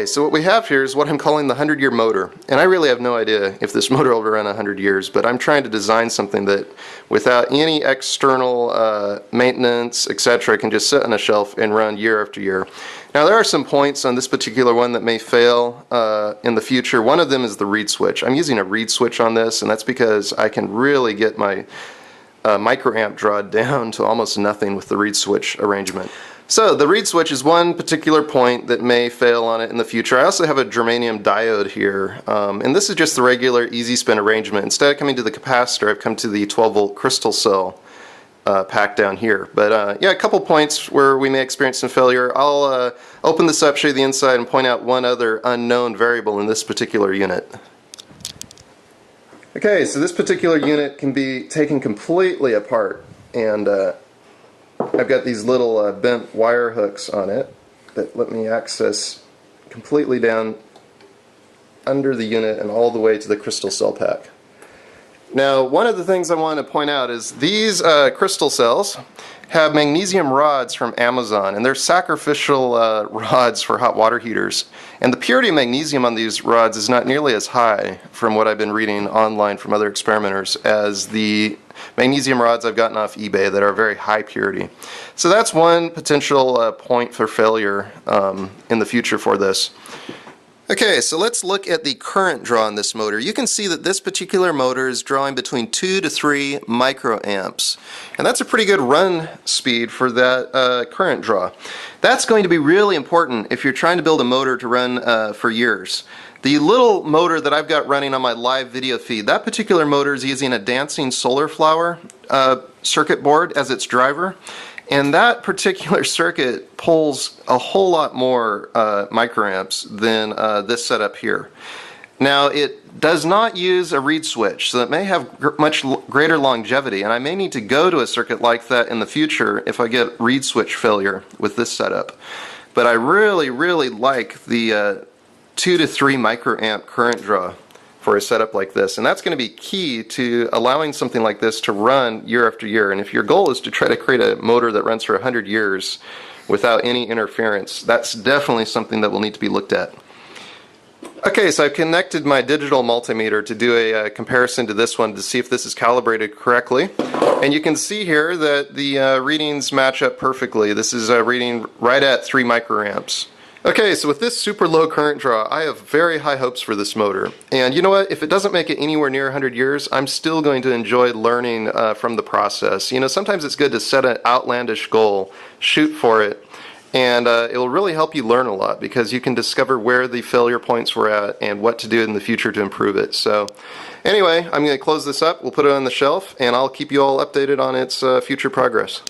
Okay, so what we have here is what I'm calling the 100-year motor. And I really have no idea if this motor will run 100 years, but I'm trying to design something that without any external maintenance, etc., can just sit on a shelf and run year after year. Now there are some points on this particular one that may fail in the future. One of them is the reed switch. I'm using a reed switch on this, and that's because I can really get my microamp draw down to almost nothing with the reed switch arrangement. So the reed switch is one particular point that may fail on it in the future. I also have a germanium diode here, and this is just the regular easy spin arrangement. Instead of coming to the capacitor, I've come to the 12-volt crystal cell pack down here. But yeah, a couple points where we may experience some failure. I'll open this up, show you the inside, and point out one other unknown variable in this particular unit. Okay, so this particular unit can be taken completely apart, and I've got these little bent wire hooks on it that let me access completely down under the unit and all the way to the crystal cell pack. Now, one of the things I want to point out is these crystal cells have magnesium rods from Amazon, and they're sacrificial rods for hot water heaters. And the purity of magnesium on these rods is not nearly as high, from what I've been reading online from other experimenters, as the magnesium rods I've gotten off eBay that are very high purity. So that's one potential point for failure in the future for this. Okay, so let's look at the current draw on this motor. You can see that this particular motor is drawing between 2 to 3 microamps. And that's a pretty good run speed for that current draw. That's going to be really important if you're trying to build a motor to run for years. The little motor that I've got running on my live video feed, that particular motor is using a dancing solar flower circuit board as its driver. And that particular circuit pulls a whole lot more microamps than this setup here. Now, it does not use a reed switch, so it may have much greater longevity, and I may need to go to a circuit like that in the future if I get reed switch failure with this setup. But I really, really like the 2 to 3 microamp current draw for a setup like this, and that's going to be key to allowing something like this to run year after year. And if your goal is to try to create a motor that runs for 100 years without any interference, that's definitely something that will need to be looked at. Okay, so I've connected my digital multimeter to do a comparison to this one to see if this is calibrated correctly. And you can see here that the readings match up perfectly. This is reading right at 3 microamps. Okay, so with this super low current draw, I have very high hopes for this motor. And you know what? If it doesn't make it anywhere near 100 years, I'm still going to enjoy learning from the process. You know, sometimes it's good to set an outlandish goal, shoot for it, and it will really help you learn a lot because you can discover where the failure points were at and what to do in the future to improve it. So anyway, I'm going to close this up, we'll put it on the shelf, and I'll keep you all updated on its future progress.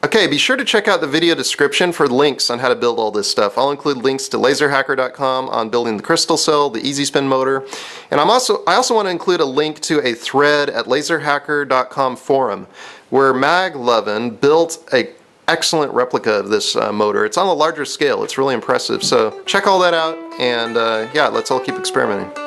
Okay, be sure to check out the video description for links on how to build all this stuff. I'll include links to laserhacker.com on building the crystal cell, the easy spin motor, and I also want to include a link to a thread at laserhacker.com forum where Maglovin built an excellent replica of this motor. It's on a larger scale. It's really impressive. So check all that out, and yeah, let's all keep experimenting.